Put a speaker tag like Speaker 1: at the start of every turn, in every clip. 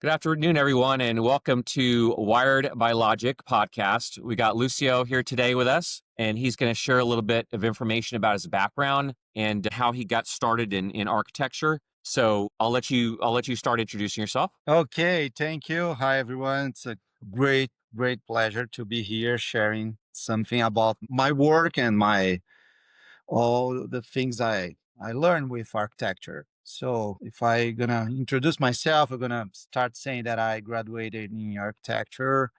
Speaker 1: Good afternoon, everyone, and welcome to Wired by Logic podcast. We got Lucio here today with us, and he's going to share a little bit of information about his background and how he got started in architecture. So I'll let you start introducing yourself.
Speaker 2: Okay, thank you. Hi, everyone. It's a great pleasure to be here sharing something about my work and my all the things I learned with architecture. So, if I gonna introduce myself, I'm gonna start saying that I graduated in architecture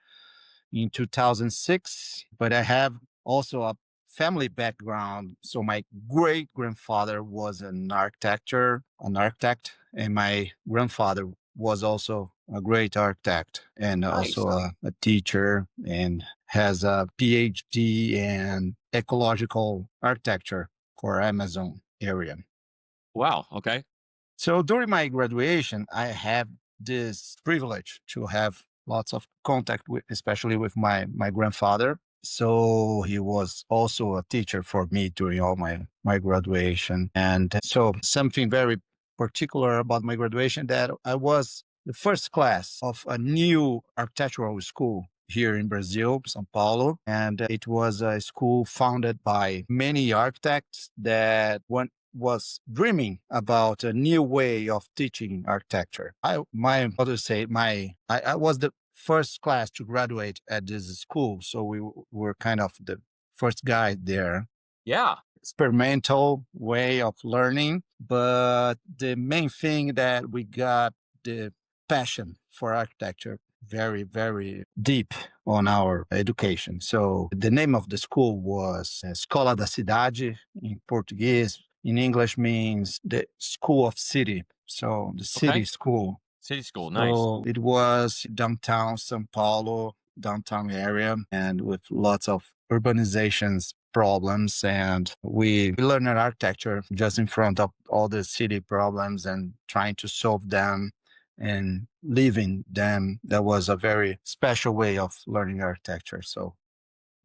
Speaker 2: in 2006, but I have also a family background. So my great grandfather was an architect, and my grandfather was also a great architect and
Speaker 1: Nice.
Speaker 2: also a teacher and has a PhD in ecological architecture for Amazon area.
Speaker 1: Wow. Okay.
Speaker 2: So during my graduation, I have this privilege to have lots of contact with, especially with my grandfather. So he was also a teacher for me during all my graduation. And so something very particular about my graduation that I was the first class of a new architectural school here in Brazil, São Paulo. And it was a school founded by many architects that was dreaming about a new way of teaching architecture. I was the first class to graduate at this school, so we were kind of the first guy there.
Speaker 1: Yeah.
Speaker 2: Experimental way of learning, but the main thing that we got the passion for architecture very deep on our education. So the name of the school was Escola da Cidade in Portuguese. In English means the School of City. So the city
Speaker 1: Okay.
Speaker 2: school.
Speaker 1: City school. Nice.
Speaker 2: So it was downtown São Paulo, downtown area, and with lots of urbanizations problems. And we learned architecture just in front of all the city problems and trying to solve them and living them. That was a very special way of learning architecture. So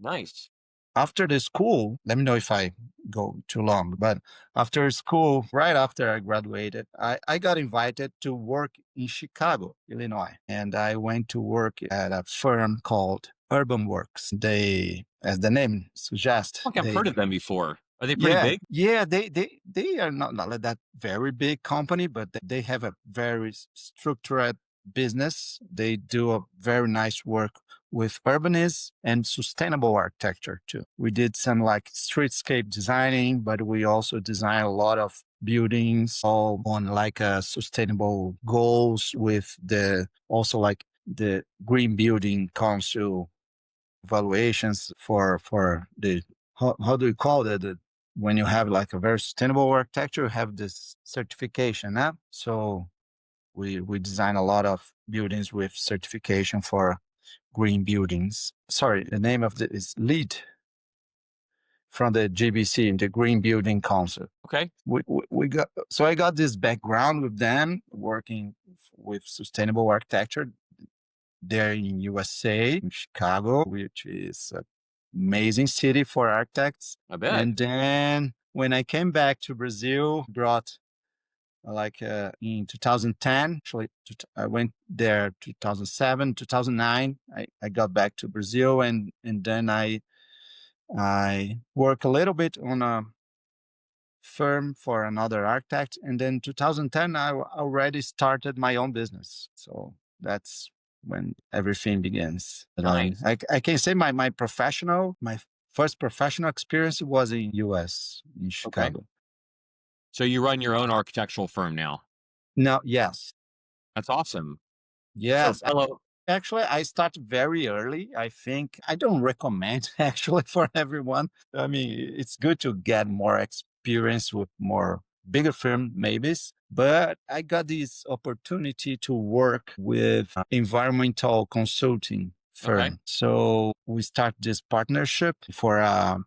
Speaker 1: Nice.
Speaker 2: after the school, let me know if I go too long, but after school, right after I graduated, I got invited to work in Chicago, Illinois. And I went to work at a firm called Urban Works. They, as the name suggests,
Speaker 1: I think I've heard of them before. Are they pretty big?
Speaker 2: they are not like that very big company, but they have a very structured business. They do a very nice work with urbanism and sustainable architecture too. We did some like streetscape designing, but we also design a lot of buildings all on like sustainable goals with the also like the Green Building Council evaluations for the how do you call it? When you have like a very sustainable architecture, you have this certification. So we design a lot of buildings with certification for green buildings. Sorry, the name of it is LEED from the GBC, the Green Building Council.
Speaker 1: Okay.
Speaker 2: We got so I got this background with them working with sustainable architecture there in USA, in Chicago, which is an amazing city for architects.
Speaker 1: I bet.
Speaker 2: And then when I came back to Brazil, brought in 2010, actually, I went there 2007, 2009. I got back to Brazil and then I work a little bit on a firm for another architect. And then 2010, I already started my own business. So that's when everything begins. But
Speaker 1: Nice.
Speaker 2: I can say my first professional experience was in US, in
Speaker 1: Okay.
Speaker 2: Chicago.
Speaker 1: So you run your own architectural firm now.
Speaker 2: No, yes.
Speaker 1: That's awesome. So
Speaker 2: Yes.
Speaker 1: fellow.
Speaker 2: Actually, I start very early. I think I don't recommend actually for everyone. I mean, it's good to get more experience with more bigger firm, maybe. But I got this opportunity to work with environmental consulting
Speaker 1: Okay.
Speaker 2: firm. So we start this partnership for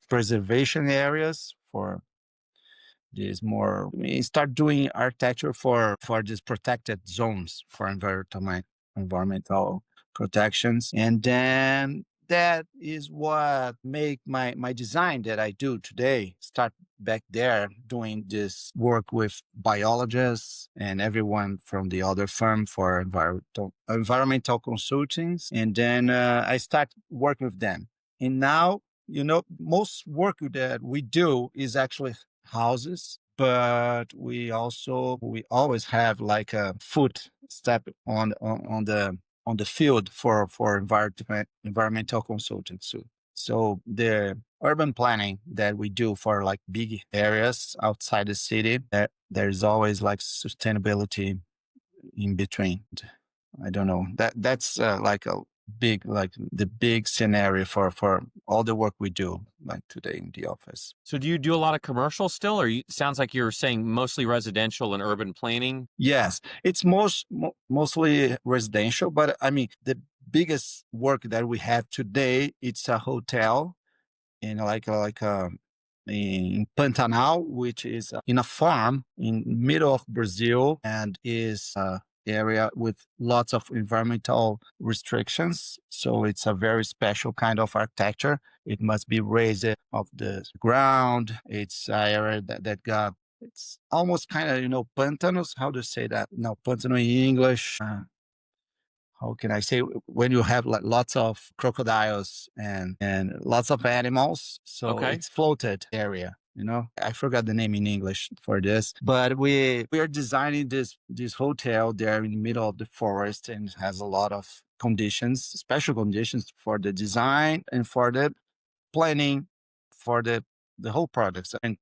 Speaker 2: preservation areas for this more. We start doing architecture for these protected zones for environmental protections. And then that is what make my design that I do today start back there doing this work with biologists and everyone from the other firm for environmental consultings. And then I start working with them. And now, most work that we do is actually houses, but we always have like a foot step on the field for environmental consultants too. So the urban planning that we do for like big areas outside the city, there's always like sustainability in between. I don't know. That's like a big, like the big scenario for all the work we do like today in the office.
Speaker 1: So do you do a lot of commercial still, or sounds like you're saying mostly residential and urban planning?
Speaker 2: Yes, it's mostly residential, but I mean the biggest work that we have today, it's a hotel in in Pantanal, which is in a farm in middle of Brazil, and is area with lots of environmental restrictions. So it's a very special kind of architecture. It must be raised off the ground. It's an area that got, it's almost kind of, pantanus. How to say that? No, pantano in English. How can I say, when you have like lots of crocodiles and lots of animals. So
Speaker 1: Okay.
Speaker 2: it's floated area. I forgot the name in English for this, but we are designing this hotel there in the middle of the forest, and it has a lot of conditions, special conditions for the design and for the planning for the whole project and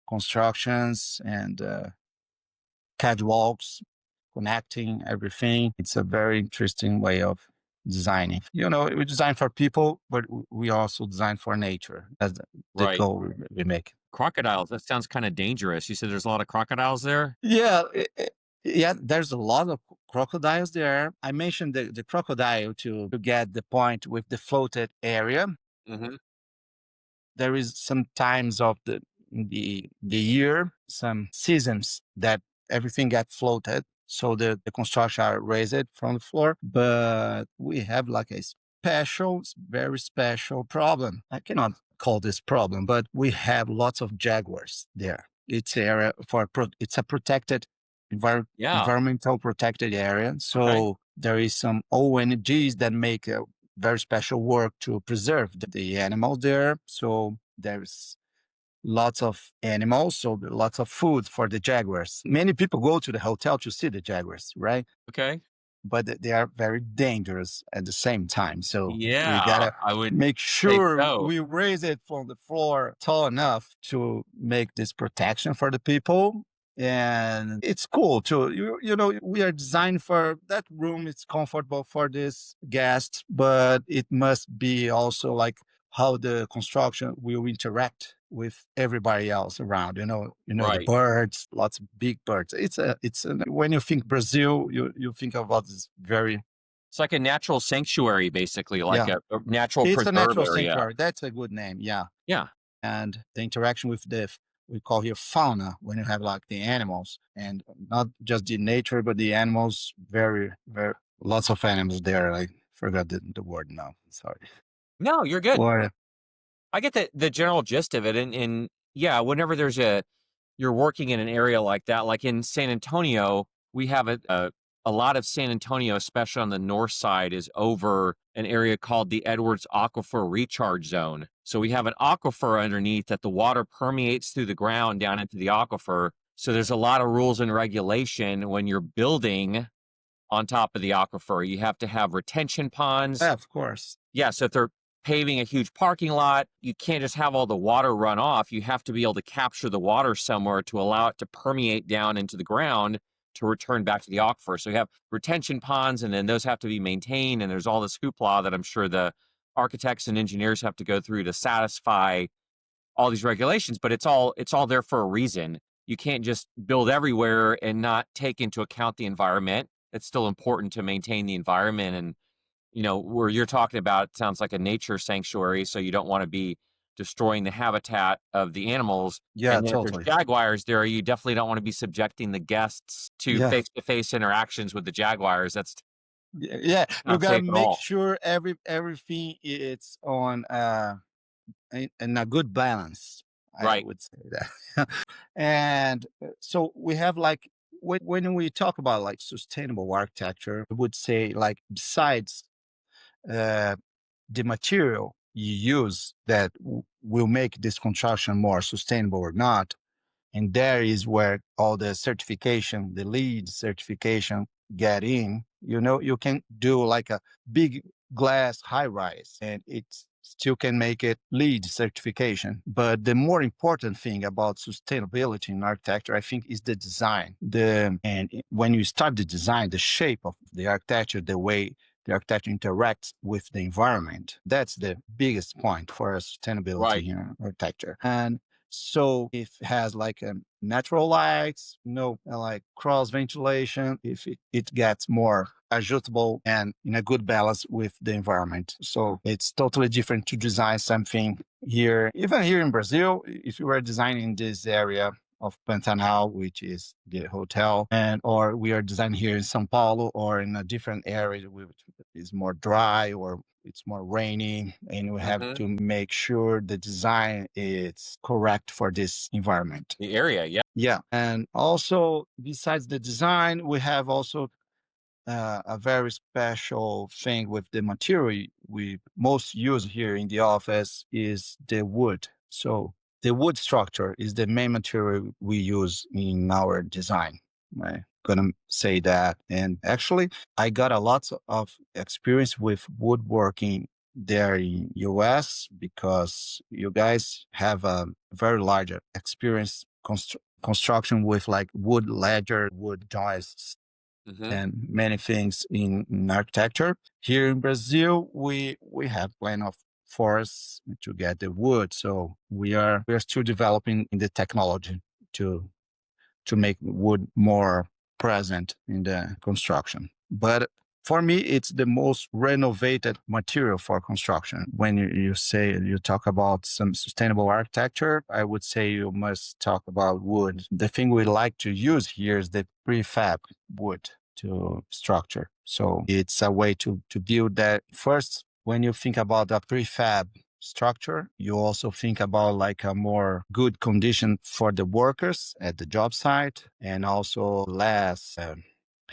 Speaker 2: constructions and catwalks, connecting everything. It's a very interesting way of designing. We design for people, but we also design for nature. That's the
Speaker 1: Right.
Speaker 2: goal we make.
Speaker 1: Crocodiles. That sounds kind of dangerous. You said there's a lot of crocodiles there?
Speaker 2: Yeah, yeah. There's a lot of crocodiles there. I mentioned the crocodile to get the point with the floated area.
Speaker 1: Hmm.
Speaker 2: There is some times of the year, some seasons that everything got floated. So the construction are raised from the floor, but we have like a very special problem. I cannot call this problem, but we have lots of jaguars there. It's area it's a protected
Speaker 1: Yeah.
Speaker 2: environmental protected area.
Speaker 1: Okay.
Speaker 2: So there is some ONGs that make a very special work to preserve the animals there. So there's lots of animals, so lots of food for the jaguars. Many people go to the hotel to see the jaguars, right?
Speaker 1: Okay.
Speaker 2: But they are very dangerous at the same time. So we
Speaker 1: Yeah,
Speaker 2: gotta
Speaker 1: I would
Speaker 2: make
Speaker 1: say
Speaker 2: sure
Speaker 1: so.
Speaker 2: we raise it from the floor tall enough to make this protection for the people. And it's cool too. We are designed for that room. It's comfortable for this guest, but it must be also like how the construction will interact with everybody else around. The
Speaker 1: Right.
Speaker 2: birds, lots of big birds. When you think Brazil, you think about this very,
Speaker 1: It's like a natural sanctuary, basically, like
Speaker 2: yeah.
Speaker 1: a natural
Speaker 2: It's a
Speaker 1: preserve
Speaker 2: natural
Speaker 1: area.
Speaker 2: sanctuary. That's a good name. Yeah.
Speaker 1: Yeah.
Speaker 2: And the interaction with we call here fauna, when you have like the animals, and not just the nature, but the animals. Very, very lots of animals there. I forgot the word now. Sorry.
Speaker 1: No, you're good.
Speaker 2: Or
Speaker 1: I get the general gist of it, and yeah, whenever you're working in an area like that, like in San Antonio, we have a lot of San Antonio, especially on the north side, is over an area called the Edwards Aquifer Recharge Zone. So we have an aquifer underneath that the water permeates through the ground down into the aquifer. So there's a lot of rules and regulation when you're building on top of the aquifer. You have to have retention ponds.
Speaker 2: yeah, of course.
Speaker 1: Yeah, so if they're paving a huge parking lot, you can't just have all the water run off. You have to be able to capture the water somewhere to allow it to permeate down into the ground to return back to the aquifer. So you have retention ponds, and then those have to be maintained. And there's all this hoopla that I'm sure the architects and engineers have to go through to satisfy all these regulations. But it's all there for a reason. You can't just build everywhere and not take into account the environment. It's still important to maintain the environment, and where you're talking about, it sounds like a nature sanctuary, so you don't want to be destroying the habitat of the animals.
Speaker 2: Yeah,
Speaker 1: And then if there's
Speaker 2: totally.
Speaker 1: jaguars there, you definitely don't want to be subjecting the guests to
Speaker 2: Yeah.
Speaker 1: face-to-face interactions with the jaguars.
Speaker 2: Yeah, you
Speaker 1: Not
Speaker 2: gotta
Speaker 1: safe at
Speaker 2: make
Speaker 1: all.
Speaker 2: sure everything it's on in a good balance. I
Speaker 1: Right.
Speaker 2: would say that. And so we have like when we talk about like sustainable architecture, I would say like besides uh, the material you use that will make this construction more sustainable or not. And there is where all the certification, the lead certification get in. You know, you can do like a big glass high rise and it still can make it lead certification. But the more important thing about sustainability in architecture, I think, is the design. When you start the design, the shape of the architecture, the way the architecture interacts with the environment. That's the biggest point for
Speaker 1: Right.
Speaker 2: sustainability in architecture. And so if it has like natural lights, like cross ventilation, if it gets more adjustable and in a good balance with the environment. So it's totally different to design something here, even here in Brazil, if you were designing this area of Pantanal, which is the hotel, and or we are designing here in São Paulo or in a different area which is more dry or it's more rainy, and we have
Speaker 1: Hmm.
Speaker 2: to make sure the design is correct for this environment.
Speaker 1: The area. Yeah.
Speaker 2: Yeah, and also besides the design, we have also a very special thing with the material we most use here in the office is the wood. So the wood structure is the main material we use in our design. I'm gonna say that. And actually, I got a lot of experience with woodworking there in US because you guys have a very large experience construction with like wood ledger, wood joists,
Speaker 1: Hmm.
Speaker 2: and many things in architecture. Here in Brazil, we have plenty of forests to get the wood, so we are still developing in the technology to to make wood more present in the construction. But for me, it's the most renovated material for construction. When you say you talk about some sustainable architecture, I would say you must talk about wood. The thing we like to use here is the prefab wood to structure. So it's a way to build that. First, when you think about a prefab structure, you also think about like a more good condition for the workers at the job site and also less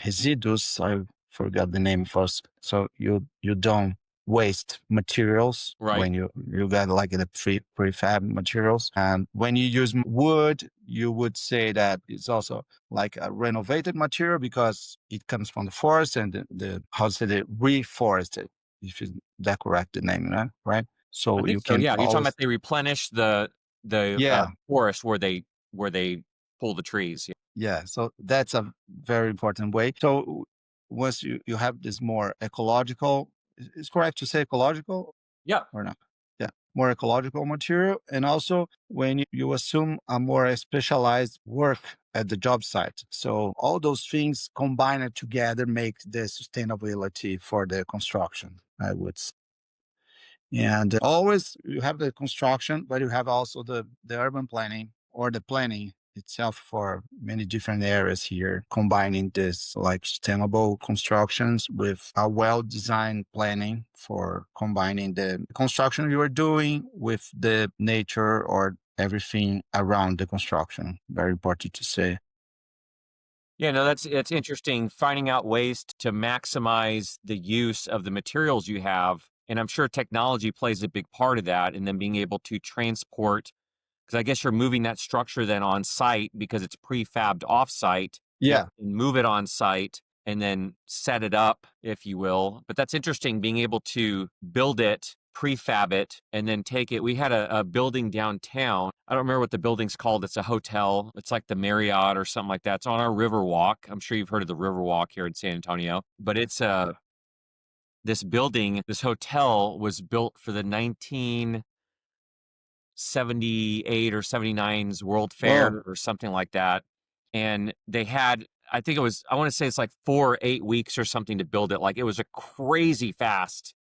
Speaker 2: residues. I forgot the name first. So you don't waste materials
Speaker 1: Right.
Speaker 2: when you got like the prefab materials. And when you use wood, you would say that it's also like a renovated material because it comes from the forest and the how to say the reforested, if is that correct the name, right?
Speaker 1: I
Speaker 2: So
Speaker 1: think
Speaker 2: you
Speaker 1: so.
Speaker 2: can
Speaker 1: Yeah. You're talking about
Speaker 2: always,
Speaker 1: they replenish the
Speaker 2: yeah,
Speaker 1: forest where they pull the trees. Yeah.
Speaker 2: yeah. So that's a very important way. So once you have this more ecological, is correct to say ecological
Speaker 1: Yeah.
Speaker 2: or not? Yeah, more ecological material. And also when you assume a more specialized work at the job site. So all those things combined together make the sustainability for the construction, I would say. And always you have the construction, but you have also the urban planning or the planning itself for many different areas here, combining this like sustainable constructions with a well-designed planning for combining the construction you are doing with the nature or everything around the construction. Very important to say.
Speaker 1: Yeah, no, that's interesting. Finding out ways to maximize the use of the materials you have, and I'm sure technology plays a big part of that. And then being able to transport, because I guess you're moving that structure then on site because it's prefabbed off site, and
Speaker 2: Yeah.
Speaker 1: move it on site and then set it up, if you will. But that's interesting, being able to build it, prefab it, and then take it. We had a building downtown. I don't remember what the building's called. It's a hotel. It's like the Marriott or something like that. It's on our Riverwalk. I'm sure you've heard of the Riverwalk here in San Antonio. But it's this building, this hotel was built for the 1978 or 79's World
Speaker 2: Oh,
Speaker 1: Fair or something like that. And they had, I think it was, I want to say it's like 4 or 8 weeks or something to build it. Like it was a crazy fast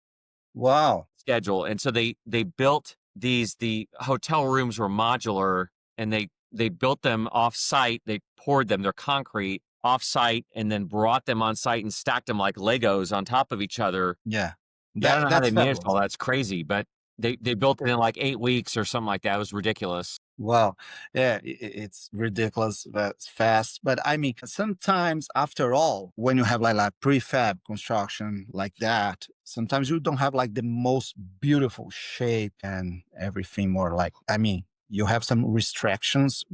Speaker 2: wow.
Speaker 1: schedule. And so they built the hotel rooms were modular, and they built them off site. They poured them, they're concrete, offsite and then brought them on site and stacked them like Legos on top of each other.
Speaker 2: Yeah,
Speaker 1: Yeah, I don't know how
Speaker 2: that's
Speaker 1: they managed all
Speaker 2: fabulous.
Speaker 1: that. It's crazy, but they built it in like 8 weeks or something like that. It was ridiculous.
Speaker 2: Well, yeah, it's ridiculous. That's fast. But I mean, sometimes after all, when you have like prefab construction like that, sometimes you don't have like the most beautiful shape and everything more like, I mean, you have some restrictions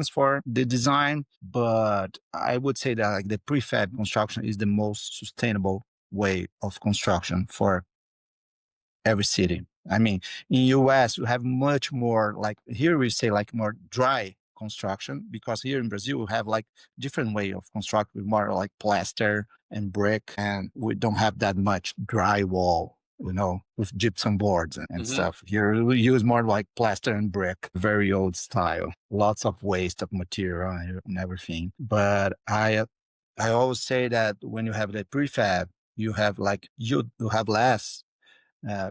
Speaker 2: for the design, but I would say that like the prefab construction is the most sustainable way of construction for every city. I mean, in US, you have much more like here we say like more dry construction because here in Brazil we have like different way of constructing more like plaster and brick, and we don't have that much drywall, with gypsum boards and
Speaker 1: Hmm.
Speaker 2: stuff. Here we use more like plaster and brick, very old style. Lots of waste of material and everything. But I always say that when you have the prefab, you have less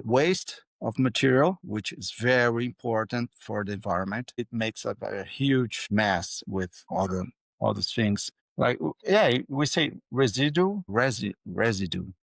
Speaker 2: waste of material, which is very important for the environment. It makes a huge mess with all the things. Like yeah, we say residue. Anyway,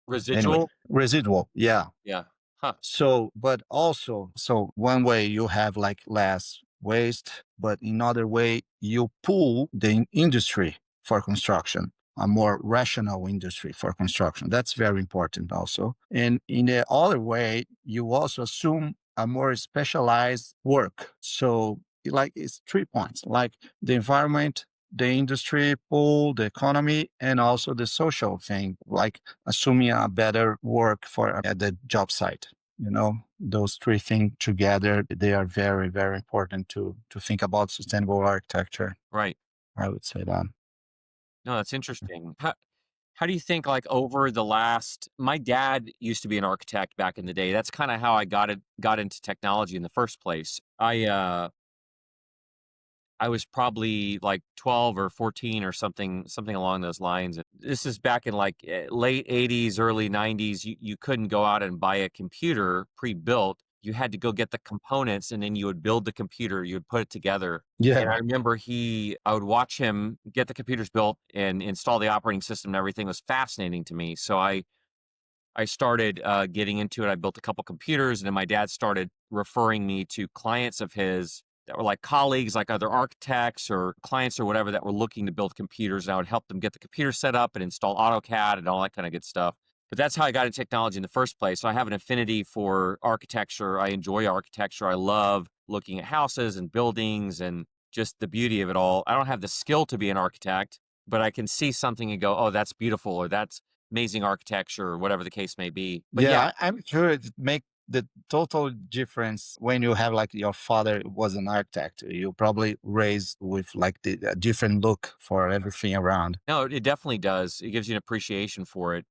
Speaker 1: Residual.
Speaker 2: residual. Yeah.
Speaker 1: Yeah. Huh.
Speaker 2: So, but also, so one way you have like less waste, but in other way you pull the industry for construction, a more rational industry for construction. That's very important also. And in the other way, you also assume a more specialized work. So, like it's 3 points, like the environment, the industry pull, the economy, and also the social thing, like assuming a better work for at the job site. Those three things together, they are very, very important to think about sustainable architecture.
Speaker 1: Right.
Speaker 2: I would say that.
Speaker 1: No, that's interesting. How do you think like over the last my dad used to be an architect back in the day. That's kind of how I got into technology in the first place. I was probably like 12 or 14 or something along those lines. This is back in like late 80s, early 90s. You couldn't go out and buy a computer pre-built. You had to go get the components and then you would build the computer, you would put it together. And I
Speaker 2: Yeah.
Speaker 1: remember I would watch him get the computers built and install the operating system and everything was fascinating to me. So I started getting into it. I built a couple computers, and then my dad started referring me to clients of his that were like colleagues, like other architects or clients or whatever that were looking to build computers. And I would help them get the computer set up and install AutoCAD and all that kind of good stuff. But that's how I got into technology in the first place. So I have an affinity for architecture. I enjoy architecture. I love looking at houses and buildings and just the beauty of it all. I don't have the skill to be an architect, but I can see something and go, oh, that's beautiful, or that's amazing architecture or whatever the case may be. But yeah,
Speaker 2: Yeah, I'm sure it make the total difference when you have like your father was an architect. You probably raised with like the a different look for everything around.
Speaker 1: no, it definitely does. It gives you an appreciation for it.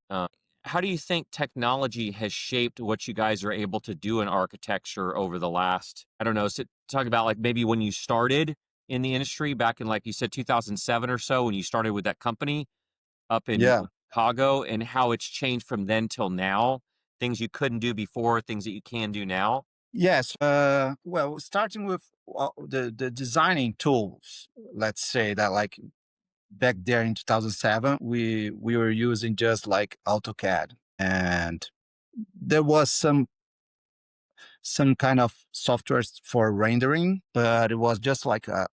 Speaker 1: How do you think technology has shaped what you guys are able to do in architecture over the last, I don't know, talk about like maybe when you started in the industry back in like you said 2007 or so when you started with that company up in
Speaker 2: Yeah.
Speaker 1: Chicago and how it's changed from then till now, things you couldn't do before, things that you can do now.
Speaker 2: Yes. Well, starting with the designing tools, let's say that like back there in 2007, we were using just like AutoCAD, and there was some kind of softwares for rendering, but it was just like the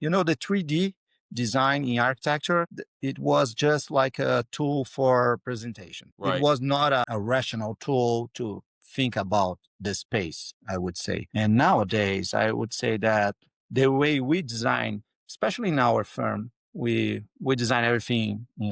Speaker 2: 3D design in architecture. It was just like a tool for presentation. It
Speaker 1: Right.
Speaker 2: was not a rational tool to think about the space, I would say. And nowadays, I would say that the way we design, especially in our firm, we design everything in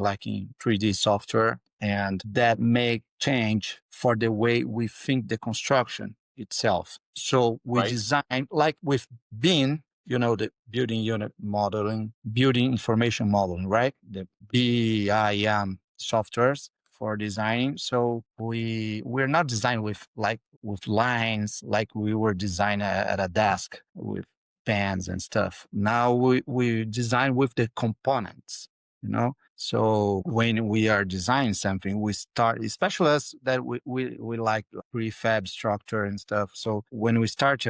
Speaker 2: 3D software, and that may change for the way we think the construction itself. So we
Speaker 1: Right.
Speaker 2: design like with BIM, the building unit modeling, building information modeling, right? The BIM softwares for designing. So we're not designing with lines like we were designing at a desk with pens and stuff. Now we design with the components. So when we are designing something, we start, especially us that we like prefab structure and stuff. So when we start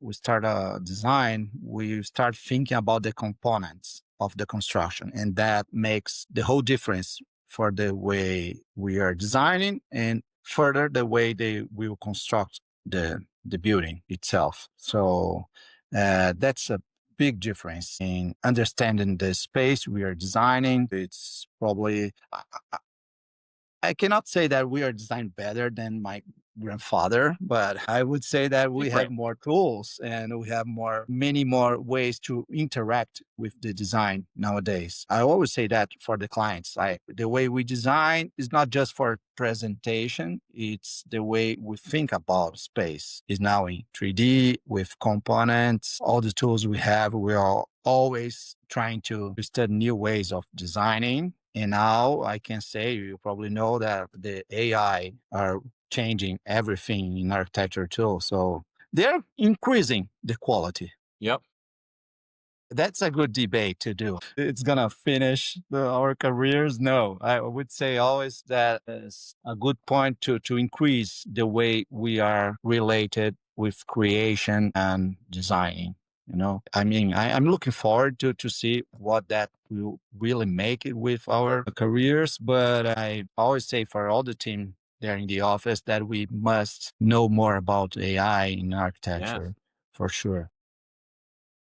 Speaker 2: we start a design, we start thinking about the components of the construction. And that makes the whole difference for the way we are designing and further the way they will construct the building itself. So that's a big difference in understanding the space we are designing. It's probably, I cannot say that we are designed better than my grandfather, but I would say that we have
Speaker 1: Different.
Speaker 2: more tools and we have many more ways to interact with the design nowadays. I always say that for the clients. The way we design is not just for presentation, it's the way we think about space. Is now in 3D with components, all the tools we have, we are always trying to study new ways of designing. And now I can say, you probably know that the AI are changing everything in architecture too. So they're increasing the quality.
Speaker 1: Yep.
Speaker 2: That's a good debate to do. It's gonna finish our careers. No, I would say always that is a good point to increase the way we are related with creation and designing. I mean, I'm looking forward to see what that will really make it with our careers. But I always say for all the team there in the office that we must know more about AI in
Speaker 1: Yeah.
Speaker 2: architecture for sure.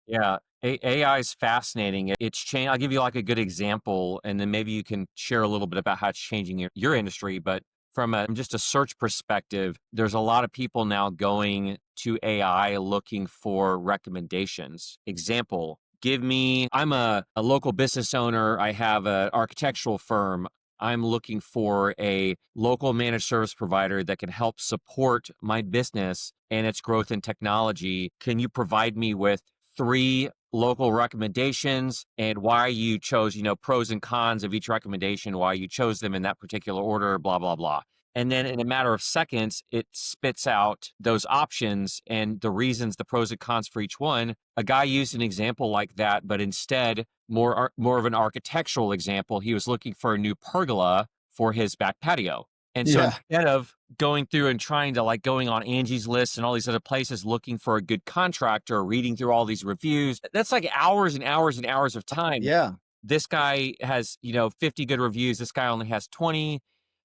Speaker 1: Yeah, AI is fascinating. It's changed. I'll give you like a good example, and then maybe you can share a little bit about how it's changing your industry. But from just a search perspective, there's a lot of people now going to AI looking for recommendations. Example, I'm a local business owner. I have an architectural firm. I'm looking for a local managed service provider that can help support my business and its growth in technology. Can you provide me with 3 local recommendations and why you chose, pros and cons of each recommendation, why you chose them in that particular order, blah, blah, blah. And then in a matter of seconds, it spits out those options and the reasons, the pros and cons for each one. A guy used an example like that, but instead more of an architectural example. He was looking for a new pergola for his back patio. And so
Speaker 2: Yeah.
Speaker 1: instead of going through and trying to going on Angie's List and all these other places looking for a good contractor, reading through all these reviews, that's like hours and hours and hours of time.
Speaker 2: Yeah.
Speaker 1: This guy has, 50 good reviews. This guy only has 20,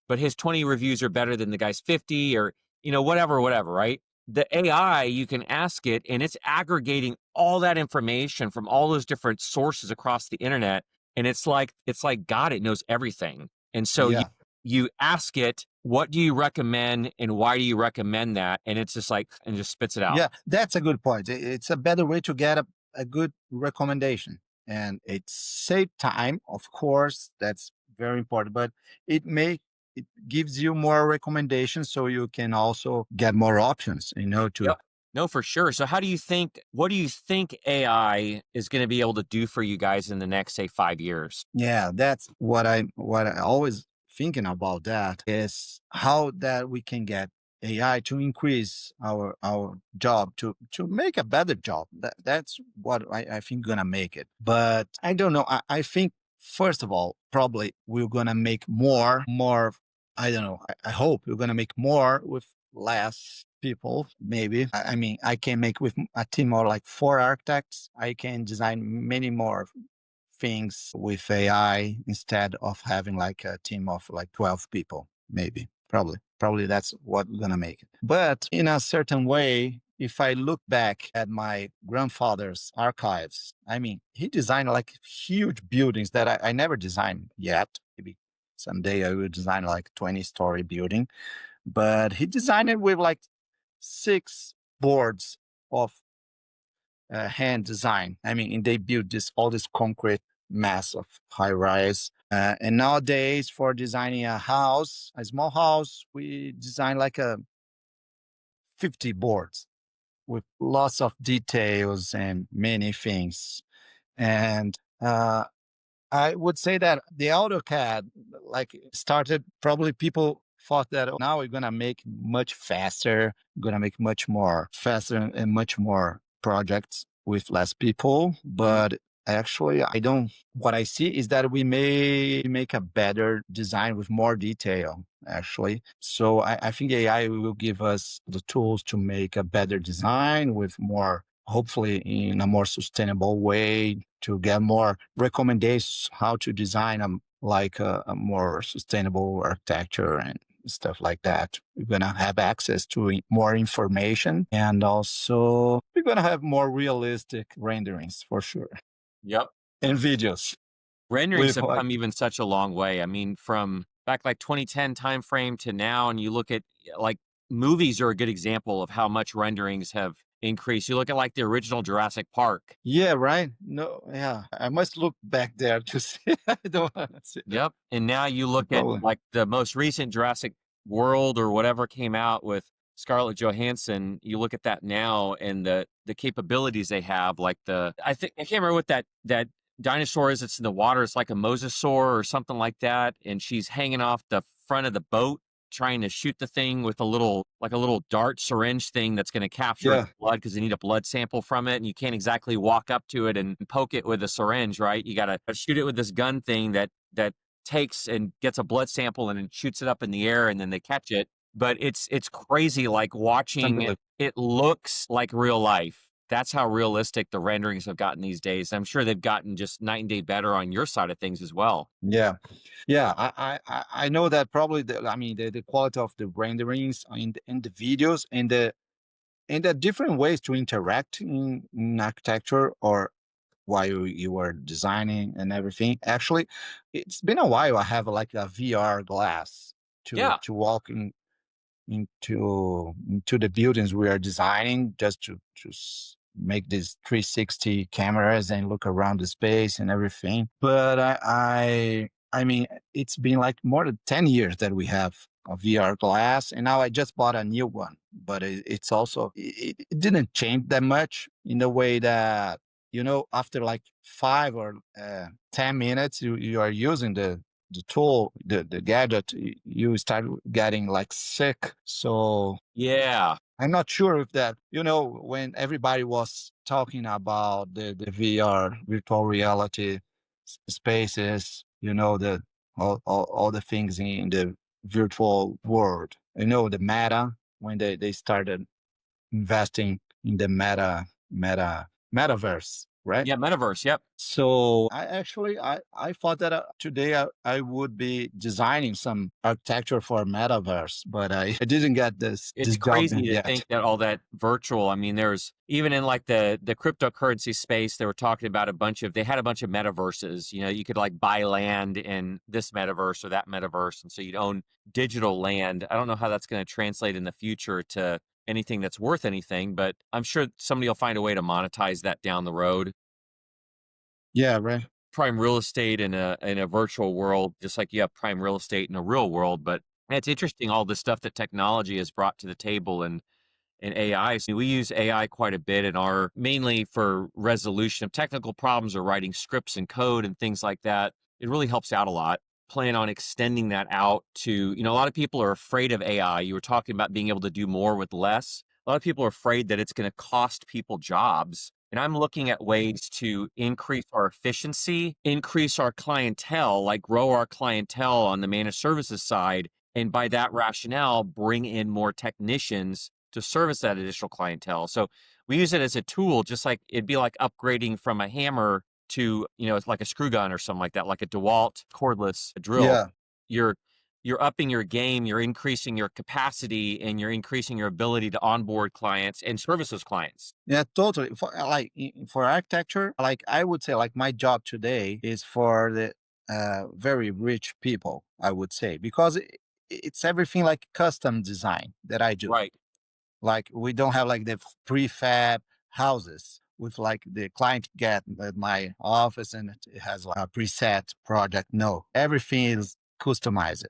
Speaker 1: but his 20 reviews are better than the guy's 50 or, whatever, right? The AI, you can ask it and it's aggregating all that information from all those different sources across the internet. And it's like God, it knows everything. And so
Speaker 2: Yeah.
Speaker 1: you ask it, what do you recommend and why do you recommend that? And it's just and just spits it out.
Speaker 2: Yeah, that's a good point. It's a better way to get a good recommendation. And it save time, of course, that's very important, but it gives you more recommendations so you can also get more options, to
Speaker 1: Yep. No, for sure. So what do you think AI is going to be able to do for you guys in the next, say, 5 years?
Speaker 2: yeah, that's what I always thinking about that is how that we can get AI to increase our job to make a better job. That's what I think gonna make it. But I don't know. I think first of all, probably we're gonna make more. I don't know. I hope we're gonna make more with less people. Maybe. I mean, I can make with a team of like 4 architects. I can design many more things with AI instead of having like a team of like 12 people, maybe. Probably that's what we're gonna make it. But in a certain way, if I look back at my grandfather's archives, I mean, he designed like huge buildings that I never designed yet. Maybe someday I will design like 20-story building. But he designed it with like 6 boards of hand design. I mean, and they built all this concrete mass of high rise. And nowadays, for designing a small house, we design like a 50 boards with lots of details and many things. And I would say that the AutoCAD like started probably people thought that now we're gonna make much faster, gonna make much more faster and much more projects with less people.
Speaker 1: Mhm.
Speaker 2: But Actually, I don't. What I see is that we may make a better design with more detail, actually. So I think AI will give us the tools to make a better design with more, hopefully in a more sustainable way, to get more recommendations how to design a more sustainable architecture and stuff like that. We're going to have access to more information, and also we're going to have more realistic renderings for sure,
Speaker 1: Yep.
Speaker 2: and videos
Speaker 1: Renderings
Speaker 2: with
Speaker 1: have
Speaker 2: like,
Speaker 1: come even such a long way. I mean, from back like 2010 timeframe to now, and you look at like movies are a good example of how much renderings have increased. You look at like the original Jurassic Park.
Speaker 2: yeah, right. No, yeah, I must look back there to see. I don't want to see that.
Speaker 1: Yep. And now you look at
Speaker 2: Probably.
Speaker 1: like the most recent Jurassic World or whatever came out with Scarlett Johansson. You look at that now and the capabilities they have, like I think I can't remember what that dinosaur is that's in the water. It's like a mosasaur or something like that. And she's hanging off the front of the boat trying to shoot the thing with a little dart syringe thing that's going to capture its
Speaker 2: Yeah,
Speaker 1: blood because they need a blood sample from it. And you can't exactly walk up to it and poke it with a syringe, right? You got to shoot it with this gun thing that takes and gets a blood sample and then shoots it up in the air and then they catch it. But it's crazy like
Speaker 2: it's
Speaker 1: watching
Speaker 2: unbelievable.
Speaker 1: it looks like real life. That's how realistic the renderings have gotten these days. I'm sure they've gotten just night and day better on your side of things as well.
Speaker 2: Yeah, yeah. I know that probably I mean the quality of the renderings in the videos and the different ways to interact in architecture or while you were designing and everything. Actually, it's been a while. I have like a VR glass
Speaker 1: Yeah.
Speaker 2: to walk into the buildings we are designing, just to make these 360 cameras and look around the space and everything. But I mean, it's been like more than 10 years that we have a VR glass, and now I just bought a new one. But it's also it didn't change that much in the way that, after like 5 or 10 minutes, you are using the tool, the gadget, you start getting like sick. So
Speaker 1: Yeah.
Speaker 2: I'm not sure if that, when everybody was talking about the VR, virtual reality spaces, all the things in the virtual world, the meta, when they started investing in the metaverse, right?
Speaker 1: Yeah, metaverse. Yep.
Speaker 2: So I thought that today I would be designing some architecture for metaverse, but I didn't get
Speaker 1: It's
Speaker 2: this job
Speaker 1: crazy to
Speaker 2: yet.
Speaker 1: think that all that virtual, I mean, there's even in like the cryptocurrency space, they were talking about they had a bunch of metaverses. You know, you could like buy land in this metaverse or that metaverse. And so you'd own digital land. I don't know how that's going to translate in the future to anything that's worth anything, but I'm sure somebody will find a way to monetize that down the road.
Speaker 2: Yeah, right.
Speaker 1: Prime real estate in a virtual world, just like you have prime real estate in a real world. But it's interesting all the stuff that technology has brought to the table and AI. So we use AI quite a bit in our mainly for resolution of technical problems or writing scripts and code and things like that. It really helps out a lot. Plan on extending that out to, a lot of people are afraid of AI. You were talking about being able to do more with less. A lot of people are afraid that it's going to cost people jobs. And I'm looking at ways to increase our efficiency, increase our clientele, like grow our clientele on the managed services side. And by that rationale, bring in more technicians to service that additional clientele. So we use it as a tool, just like it'd be like upgrading from a hammer to, it's like a screw gun or something like that, like a DeWalt cordless drill.
Speaker 2: Yeah.
Speaker 1: You're you're upping your game, you're increasing your capacity, and you're increasing your ability to onboard clients and service those clients.
Speaker 2: Yeah, totally. For for architecture, like I would say, like my job today is for the very rich people, I would say, because it's everything like custom design that I do.
Speaker 1: Right.
Speaker 2: Like we don't have like the prefab houses with like the client get at my office and it has like a preset project. No, everything is customized.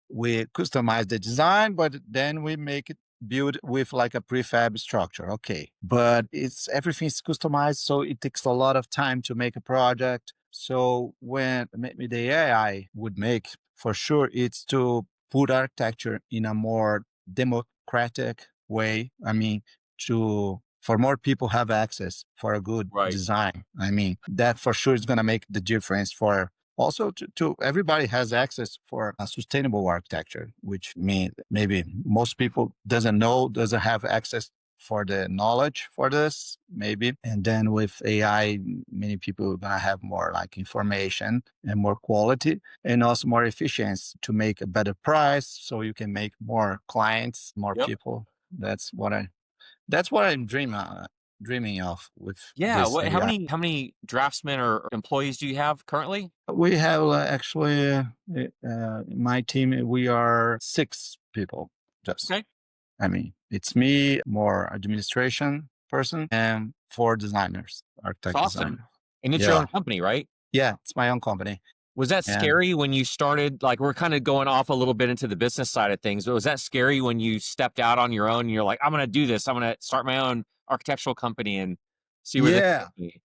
Speaker 2: We customize the design, but then we make it build with like a prefab structure. Okay, but it's everything's customized, so it takes a lot of time to make a project. So when maybe the AI would make for sure, it's to put architecture in a more democratic way. I mean, to for more people have access for a good
Speaker 1: Right.
Speaker 2: design. I mean, that for sure is going to make the difference for also to everybody has access for a sustainable architecture, which means maybe most people doesn't have access for the knowledge for this maybe. And then with AI, many people are going to have more like information and more quality and also more efficiency to make a better price so you can make more clients, more
Speaker 1: Yep.
Speaker 2: people. That's what I'm dreaming of with
Speaker 1: Yeah.
Speaker 2: this
Speaker 1: What?
Speaker 2: AI.
Speaker 1: How many draftsmen or employees do you have currently?
Speaker 2: We have actually my team. We are 6 people. Just
Speaker 1: Okay.
Speaker 2: I mean, it's me, more administration person, and 4 designers,
Speaker 1: It's
Speaker 2: architect
Speaker 1: awesome.
Speaker 2: designer.
Speaker 1: And it's your
Speaker 2: Yeah,
Speaker 1: own company, right?
Speaker 2: yeah, it's my own company,
Speaker 1: Was that
Speaker 2: and
Speaker 1: scary when you started? Like, we're kind of going off a little bit into the business side of things, but was that scary when you stepped out on your own and you're like, I'm going to do this. I'm going to start my own architectural company and see where this
Speaker 2: yeah.
Speaker 1: takes me?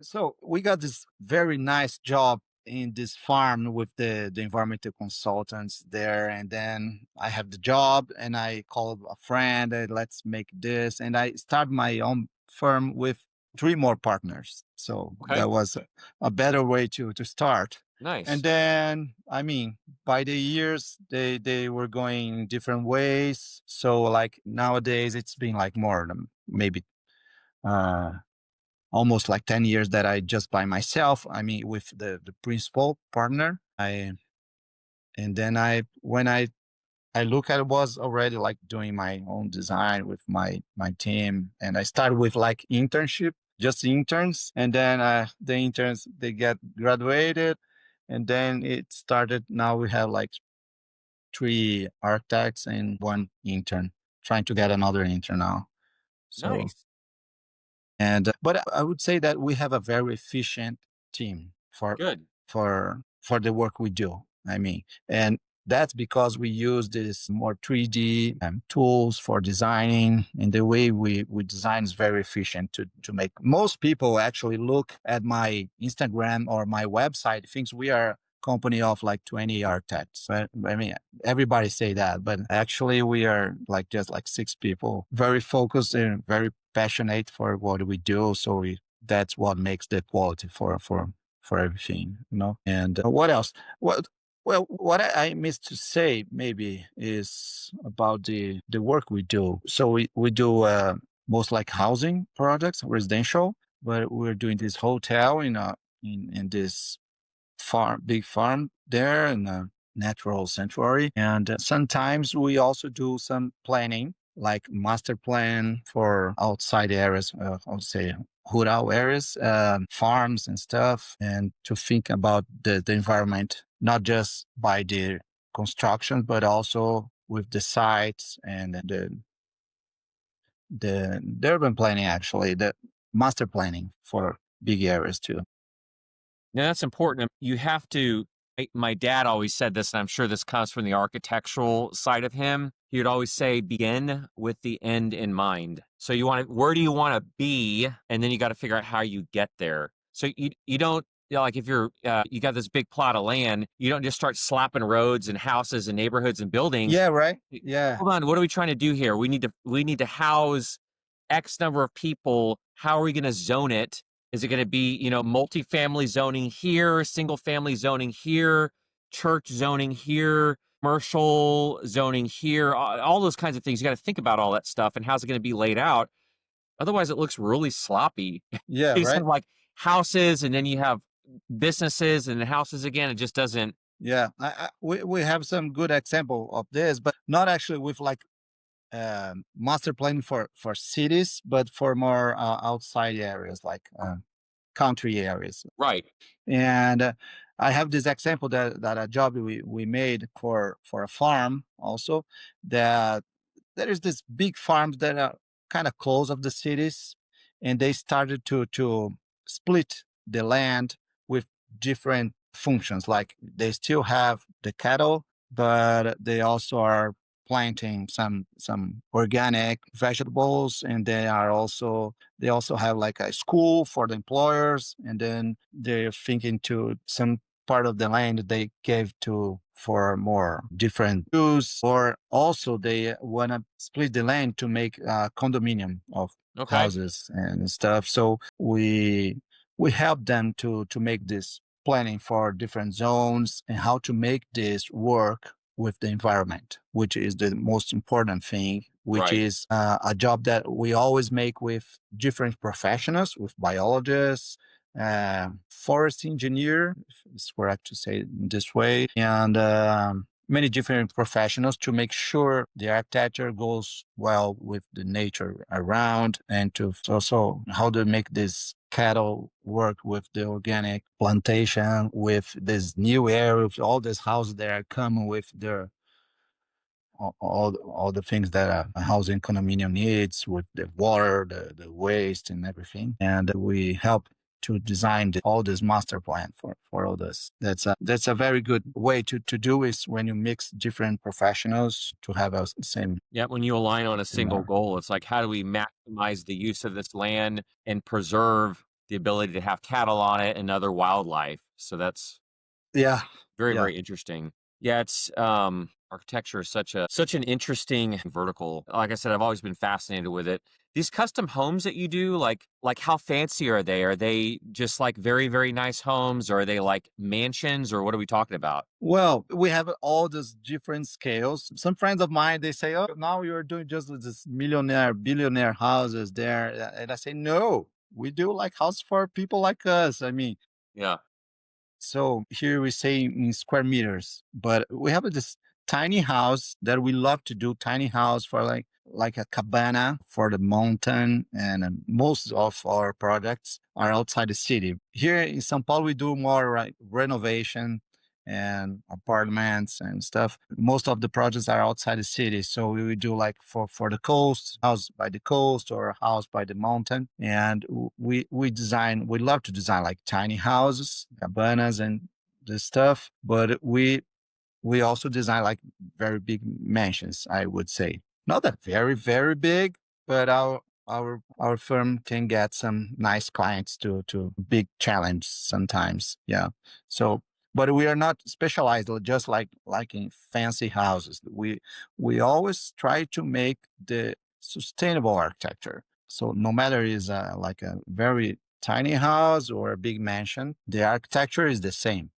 Speaker 2: So we got this very nice job in this farm with the environmental consultants there. And then I have the job and I called a friend, let's make this. And I started my own firm with 3 more partners. So
Speaker 1: Okay.
Speaker 2: that was a better way to start. And
Speaker 1: Nice.
Speaker 2: then, I mean, by the years, they were going different ways. So like nowadays, it's been like more than maybe uh, almost like 10 years that I just by myself. I mean, with the principal partner. And then when I look at it was already like doing my own design with my team. And I started with like internship, just interns. And then the interns, they get graduated. And then it started. Now we have like 3 architects and 1 intern, trying to get another intern now. So
Speaker 1: Nice.
Speaker 2: and but I would say that we have a very efficient team
Speaker 1: Good.
Speaker 2: for the work we do. I mean, and that's because we use this more 3D tools for designing, and the way we design is very efficient to make. Most people actually look at my Instagram or my website, thinks we are a company of like 20 architects. But I mean, everybody say that, but actually we are like just like 6 people, very focused and very passionate for what we do. So that's what makes the quality for everything, you know. And what else? What I missed to say maybe is about the work we do. So we do most like housing projects, residential, but we're doing this hotel in this big farm there in a natural sanctuary. And sometimes we also do some planning, like master plan for outside areas, I would say rural areas, farms and stuff, and to think about the environment, not just by the construction, but also with the sites and the urban planning, actually, the master planning for big areas too.
Speaker 1: Now that's important. You have to. My dad always said this, and I'm sure this comes from the architectural side of him. He would always say, "Begin with the end in mind." So you want to, where do you want to be, and then you got to figure out how you get there. So you don't, like, if you got this big plot of land, you don't just start slapping roads and houses and neighborhoods and buildings.
Speaker 2: Yeah, right. Yeah,
Speaker 1: Hold on, what are we trying to do here? We need to house X number of people. How are we going to zone it? Is it going to be, multifamily zoning here, single family zoning here, church zoning here, commercial zoning here, all those kinds of things. You got to think about all that stuff and how's it going to be laid out. Otherwise, it looks really sloppy.
Speaker 2: yeah,
Speaker 1: You just
Speaker 2: right.
Speaker 1: have like houses and then you have businesses and houses again. It just doesn't.
Speaker 2: Yeah, we have some good example of this, but not actually with like master planning for cities, but for more outside areas like country areas.
Speaker 1: Right.
Speaker 2: And I have this example that a job we made for a farm also, that there is this big farms that are kind of close of the cities, and they started to split the land with different functions. Like they still have the cattle, but they also are planting some organic vegetables, and they also have like a school for the employers, and then they're thinking to some part of the land they gave to for more different use, or also they want to split the land to make a condominium of
Speaker 1: Okay.
Speaker 2: houses and stuff. So we help them to make this planning for different zones and how to make this work with the environment, which is the most important thing, which
Speaker 1: Right.
Speaker 2: is a job that we always make with different professionals, with biologists, forest engineer, if it's correct to say it this way, and many different professionals to make sure the architecture goes well with the nature around, and to also how to make this cattle work with the organic plantation, with this new area, with all these houses that are coming with their all the things that a housing condominium needs, with the water, the waste and everything. And we help to design all this master plan for all this. That's a very good way to do is when you mix different professionals to have a same.
Speaker 1: Yeah, when you align on a single
Speaker 2: Similar.
Speaker 1: goal, it's like, how do we maximize the use of this land and preserve the ability to have cattle on it and other wildlife? So that's
Speaker 2: Yeah,
Speaker 1: very,
Speaker 2: yeah.
Speaker 1: very interesting. Yeah, it's architecture is such an interesting vertical. Like I said, I've always been fascinated with it. These custom homes that you do, like how fancy are they? Are they just like very, very nice homes, or are they like mansions, or what are we talking about?
Speaker 2: Well, we have all these different scales. Some friends of mine, they say, "Oh, now you're doing just this millionaire, billionaire houses there," and I say, "No, we do like house for people like us." I mean,
Speaker 1: Yeah.
Speaker 2: so here we say in square meters, but we have this tiny house that we love to do tiny house for like a cabana for the mountain, and most of our projects are outside the city. Here in São Paulo, we do more like renovation and apartments and stuff. Most of the projects are outside the city, so we would do like for the coast, house by the coast or a house by the mountain. And we love to design like tiny houses, cabanas and this stuff, but we also design like very big mansions, I would say. Not that very, very big, but our firm can get some nice clients to big challenge sometimes. Yeah. So but we are not specialized just like in fancy houses. We always try to make the sustainable architecture. So no matter is like a very tiny house or a big mansion, the architecture is the same.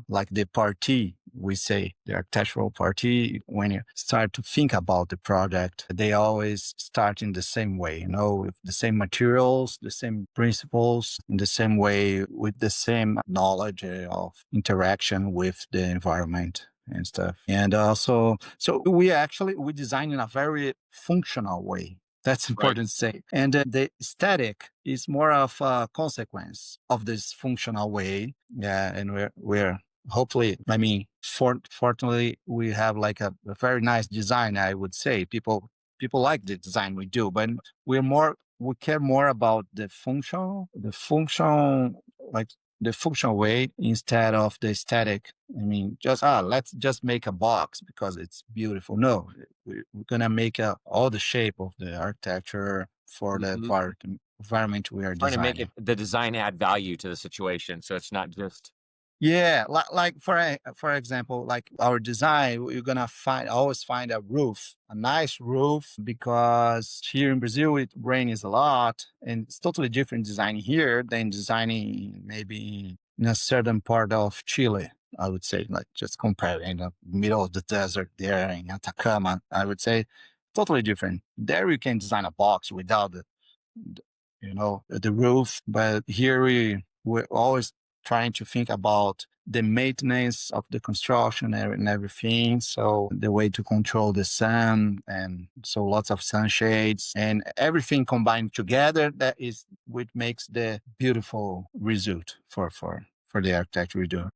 Speaker 2: Like the party, we say the architectural party, when you start to think about the project, they always start in the same way, with the same materials, the same principles, in the same way, with the same knowledge of interaction with the environment and stuff. And also, so we design in a very functional way. That's
Speaker 1: Right.
Speaker 2: important to say. And the aesthetic is more of a consequence of this functional way. Yeah, and we're hopefully, I mean, fortunately, we have like a very nice design. I would say people like the design we do, but we care more about like the functional way instead of the aesthetic. I mean, let's just make a box because it's beautiful. No, we're gonna make all the shape of the architecture for the
Speaker 1: Hmm.
Speaker 2: environment we are
Speaker 1: Trying to make it
Speaker 2: designing.
Speaker 1: the design add value to the situation, so it's not just
Speaker 2: Yeah, like for example, like our design, you're gonna always find a roof, a nice roof, because here in Brazil it rains a lot, and it's totally different design here than designing maybe in a certain part of Chile. I would say, like just compare in the middle of the desert there in Atacama, I would say totally different. There you can design a box without the roof, but here we're always trying to think about the maintenance of the construction and everything. So the way to control the sun, and so lots of sunshades and everything combined together, that is what makes the beautiful result for the architecture we do.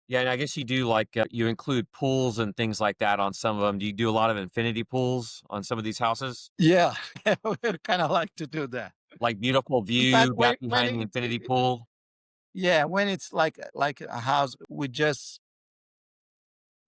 Speaker 1: yeah, and I guess you do like, you include pools and things like that on some of them. Do you do a lot of infinity pools on some of these houses?
Speaker 2: Yeah, we kind of like to do that.
Speaker 1: Like beautiful
Speaker 2: In fact,
Speaker 1: view back behind the infinity pool?
Speaker 2: yeah, when it's like a house, we just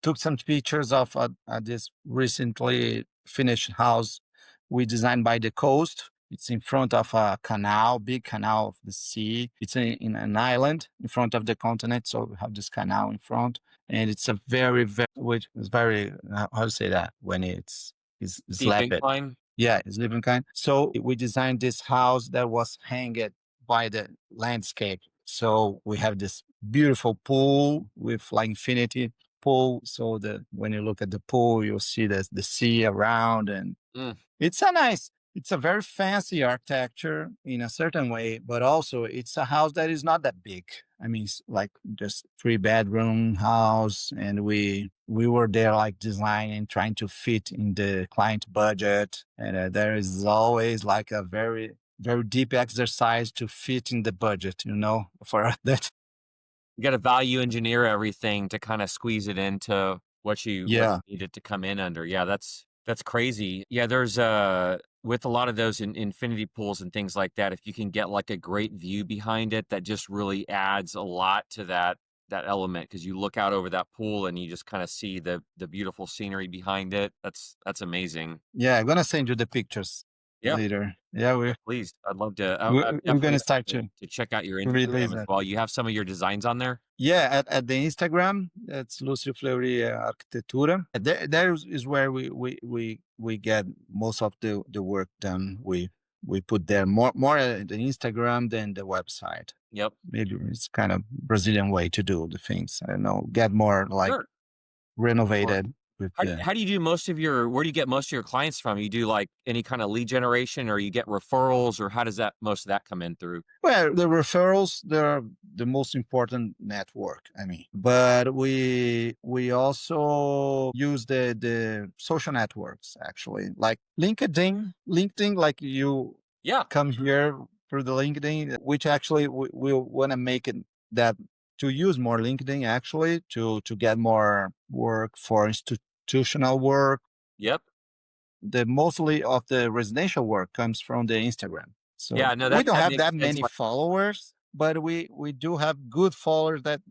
Speaker 2: took some pictures of this recently finished house we designed by the coast. It's in front of a canal, big canal of the sea. It's in an island in front of the continent, so we have this canal in front, and it's a very, very, which is very, how to say that when it's
Speaker 1: Steep
Speaker 2: slap it.
Speaker 1: incline?
Speaker 2: Yeah, it's living kind. So we designed this house that was hanged by the landscape. So we have this beautiful pool with like infinity pool. So that when you look at the pool, you'll see the sea around, and
Speaker 1: Mm.
Speaker 2: it's a very fancy architecture in a certain way, but also it's a house that is not that big. I mean, it's like just 3 bedroom house, and we were there like designing, trying to fit in the client budget, and there is always like a very deep exercise to fit in the budget, for that.
Speaker 1: You got to value engineer everything to kind of squeeze it into what you
Speaker 2: Yeah,
Speaker 1: need it to come in under. Yeah, that's crazy. Yeah, there's with a lot of those infinity pools and things like that, if you can get like a great view behind it, that just really adds a lot to that element because you look out over that pool and you just kind of see the beautiful scenery behind it. That's amazing.
Speaker 2: yeah. I'm gonna send you the pictures
Speaker 1: Yeah,
Speaker 2: later. Yeah,
Speaker 1: please. I'd love to. I'd
Speaker 2: we're
Speaker 1: definitely
Speaker 2: gonna
Speaker 1: like
Speaker 2: start to
Speaker 1: to check out your
Speaker 2: release
Speaker 1: Instagram as
Speaker 2: that.
Speaker 1: well. You have some of your designs on there.
Speaker 2: Yeah, at the Instagram, it's Lucio Fleury Arquitetura. There is where we get most of the work done. We put there more the Instagram than the website.
Speaker 1: Yep.
Speaker 2: Maybe it's kind of Brazilian way to do the things. I don't know, get more like
Speaker 1: Sure. Sure.
Speaker 2: renovated with the.
Speaker 1: How do you do most of your where do you get most of your clients from? You do like any kind of lead generation or you get referrals or how does that most of that come in through?
Speaker 2: Well, the referrals, they're the most important network, I mean. But we also use the social networks actually, like LinkedIn, like you
Speaker 1: Yeah.
Speaker 2: come here through the LinkedIn, which actually we want to make it that to use more LinkedIn actually to get more work for institutional work.
Speaker 1: Yep.
Speaker 2: The mostly of the residential work comes from the Instagram. So
Speaker 1: Yeah, no,
Speaker 2: we don't
Speaker 1: that
Speaker 2: have
Speaker 1: makes
Speaker 2: that
Speaker 1: sense.
Speaker 2: many
Speaker 1: Like,
Speaker 2: followers, but we do have good followers that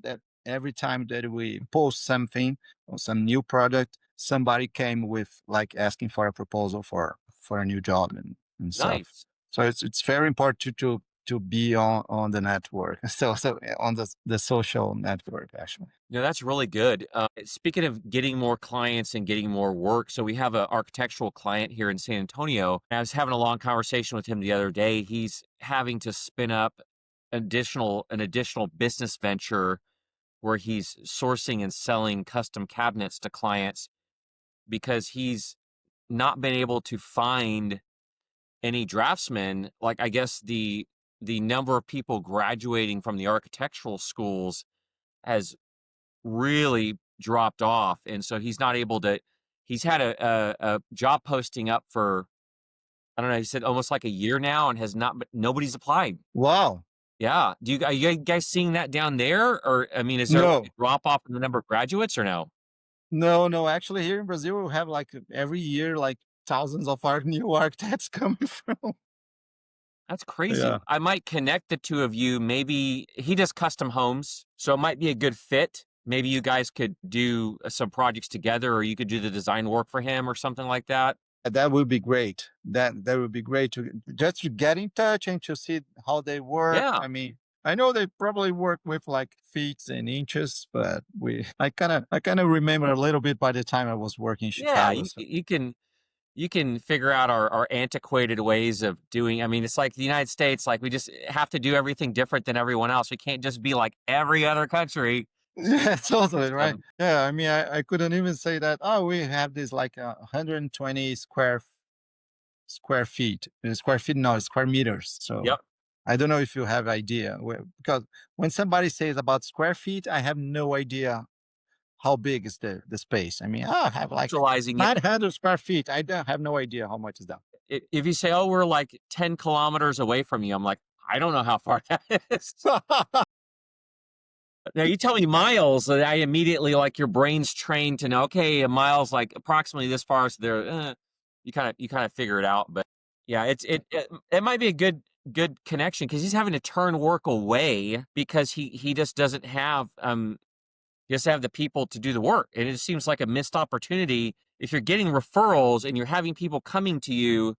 Speaker 2: every time that we post something or some new product, somebody came with like asking for a proposal for a new job and stuff.
Speaker 1: nice.
Speaker 2: So it's very important to be on the network. So on the social network actually.
Speaker 1: No, that's really good. Speaking of getting more clients and getting more work, so we have an architectural client here in San Antonio. I was having a long conversation with him the other day. He's having to spin up an additional business venture where he's sourcing and selling custom cabinets to clients because he's not been able to find any draftsmen. Like I guess the number of people graduating from the architectural schools has really dropped off, and so he's not able to. He's had a job posting up for I don't know. He said almost like a year now, and has not. But nobody's applied.
Speaker 2: Wow.
Speaker 1: Yeah. Are you guys seeing that down there, or I mean, is there like a
Speaker 2: No.
Speaker 1: drop off in the number of graduates, or no?
Speaker 2: No, no. Actually, here in Brazil, we have like every year, like thousands of our new architects coming from.
Speaker 1: That's crazy.
Speaker 2: Yeah.
Speaker 1: I might connect the two of you. Maybe he does custom homes, so it might be a good fit. Maybe you guys could do some projects together, or you could do the design work for him, or something like that.
Speaker 2: That would be great. That would be great to just to get in touch and to see how they work.
Speaker 1: Yeah,
Speaker 2: I mean, I know they probably work with like feet and inches, but I kind of remember a little bit by the time I was working in
Speaker 1: yeah.
Speaker 2: Chicago. So
Speaker 1: You can figure out our antiquated ways of doing. I mean, it's like the United States. Like we just have to do everything different than everyone else. We can't just be like every other country.
Speaker 2: yeah, totally right.
Speaker 1: Um,
Speaker 2: Yeah, I mean, I couldn't even say that. Oh, we have this like 120 square feet. Square feet, no, square meters. So
Speaker 1: yep.
Speaker 2: I don't know if you have idea because when somebody says about square feet, I have no idea how big is the space. I mean, I have like
Speaker 1: Visualizing it.
Speaker 2: 900 square feet. I don't have no idea how much is that.
Speaker 1: If you say, "Oh, we're like 10 kilometers away from you," I'm like, I don't know how far that is. Now you tell me miles, and I immediately like your brain's trained to know. Okay, a mile's like approximately this far. So there, you kind of figure it out. But yeah, it might be a good connection because he's having to turn work away because he just doesn't have he doesn't have the people to do the work, and it just seems like a missed opportunity. If you're getting referrals and you're having people coming to you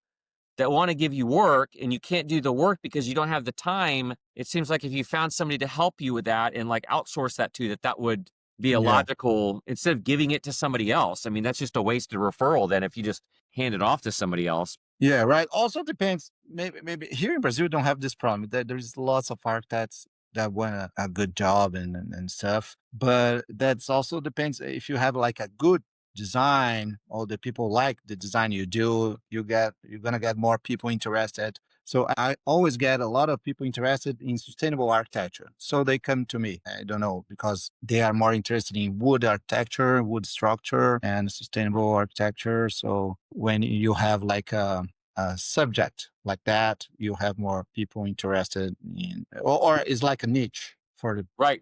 Speaker 1: that want to give you work and you can't do the work because you don't have the time, it seems like if you found somebody to help you with that and like outsource that to that would be a
Speaker 2: Yeah.
Speaker 1: logical instead of giving it to somebody else. I mean, that's just a wasted referral then if you just hand it off to somebody else.
Speaker 2: Yeah, right. Also depends. Maybe here in Brazil we don't have this problem. There's lots of architects that want a good job and stuff. But that's also depends if you have like a good design or the people like the design you do, you're gonna get more people interested. So I always get a lot of people interested in sustainable architecture. So they come to me. I don't know, because they are more interested in wood architecture, wood structure, and sustainable architecture. So when you have like a subject like that, you have more people interested in, or it's like a niche for the,
Speaker 1: Right.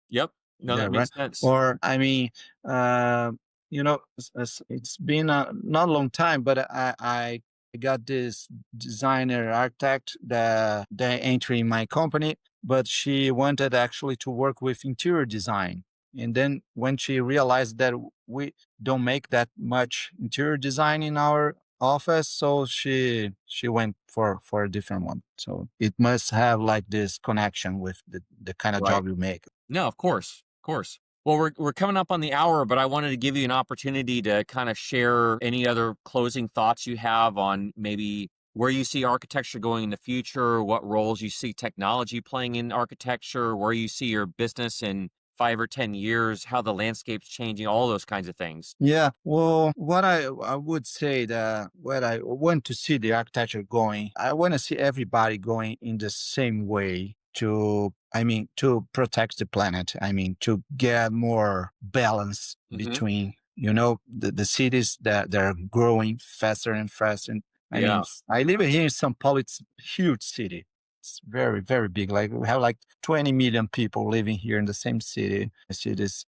Speaker 1: Yep. No,
Speaker 2: yeah,
Speaker 1: that
Speaker 2: right.
Speaker 1: makes sense.
Speaker 2: Or I mean, uh, it's been not a long time, but I got this designer architect that entering my company, but she wanted actually to work with interior design. And then when she realized that we don't make that much interior design in our office, so she went for a different one. So it must have like this connection with the kind of
Speaker 1: Right.
Speaker 2: job you make.
Speaker 1: No, of course. Of course. Well, we're coming up on the hour, but I wanted to give you an opportunity to kind of share any other closing thoughts you have on maybe where you see architecture going in the future, what roles you see technology playing in architecture, where you see your business in 5 or 10 years, how the landscape's changing, all those kinds of things.
Speaker 2: Yeah, well, what I would say that what I want to see the architecture going, I want to see everybody going in the same way to, I mean, to protect the planet. I mean, to get more balance
Speaker 1: Hmm.
Speaker 2: between, the cities that are growing faster and faster. I mean,
Speaker 1: Yeah.
Speaker 2: I live here in São Paulo. It's a huge city. It's very, very big. Like we have like 20 million people living here in the same city. The city is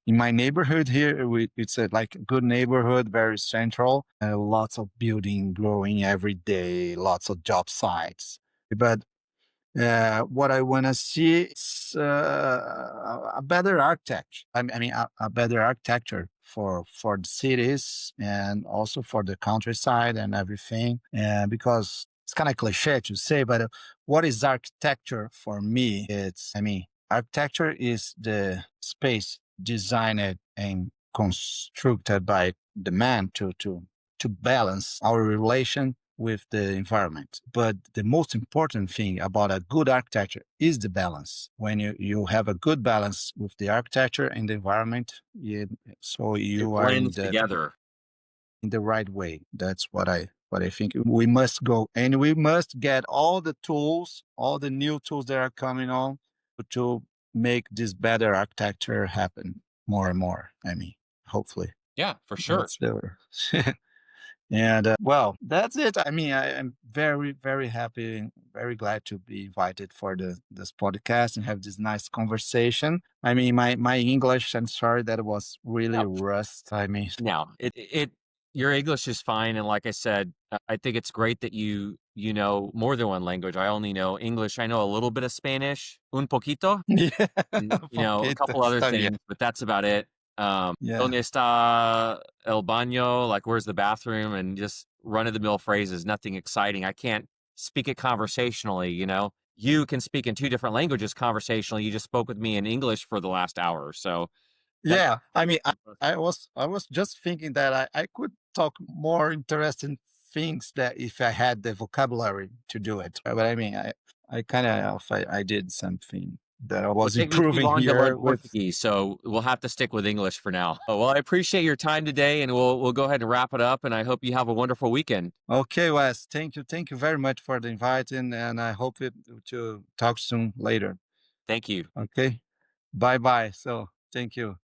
Speaker 2: in my neighborhood here. It's a like good neighborhood, very central, lots of building growing every day, lots of job sites. But what I want to see is a better architecture. I mean, a better architecture for the cities and also for the countryside and everything. Because it's kind of cliche to say, but what is architecture for me? I mean, architecture is the space designed and constructed by the man to balance our relation with the environment. But the most important thing about a good architecture is the balance. When you have a good balance with the architecture and the environment, so
Speaker 1: It
Speaker 2: you are
Speaker 1: blends together.
Speaker 2: in the right way. That's what I think. We must go and we must get all the tools, all the new tools that are coming on to make this better architecture happen more and more. I mean, hopefully.
Speaker 1: Yeah, for sure.
Speaker 2: That's the And well, that's it. I mean, I am very, very happy and very glad to be invited for this podcast and have this nice conversation. I mean, my English, I'm sorry that it was really rust. I mean,
Speaker 1: No, your English is fine, and like I said, I think it's great that you know more than one language. I only know English. I know a little bit of Spanish, un poquito,
Speaker 2: yeah,
Speaker 1: and a
Speaker 2: poquito
Speaker 1: couple other
Speaker 2: está bien.
Speaker 1: things, but that's about it.
Speaker 2: Yeah,
Speaker 1: Donde está el baño? Like, where's the bathroom? And just run of the mill phrases, nothing exciting. I can't speak it conversationally. You can speak in two different languages conversationally. You just spoke with me in English for the last hour, so that.
Speaker 2: yeah. I mean, I was just thinking that I could talk more interesting things that if I had the vocabulary to do it. But I mean, I kind of I did something that I
Speaker 1: Will
Speaker 2: was
Speaker 1: take me too
Speaker 2: improving
Speaker 1: long to learn
Speaker 2: here with.
Speaker 1: Portuguese, so we'll have to stick with English for now. Well, I appreciate your time today, and we'll go ahead and wrap it up. And I hope you have a wonderful weekend.
Speaker 2: Okay, Wes. Thank you very much for the invite, and I hope to talk soon later.
Speaker 1: Thank you.
Speaker 2: Okay, bye bye. So thank you.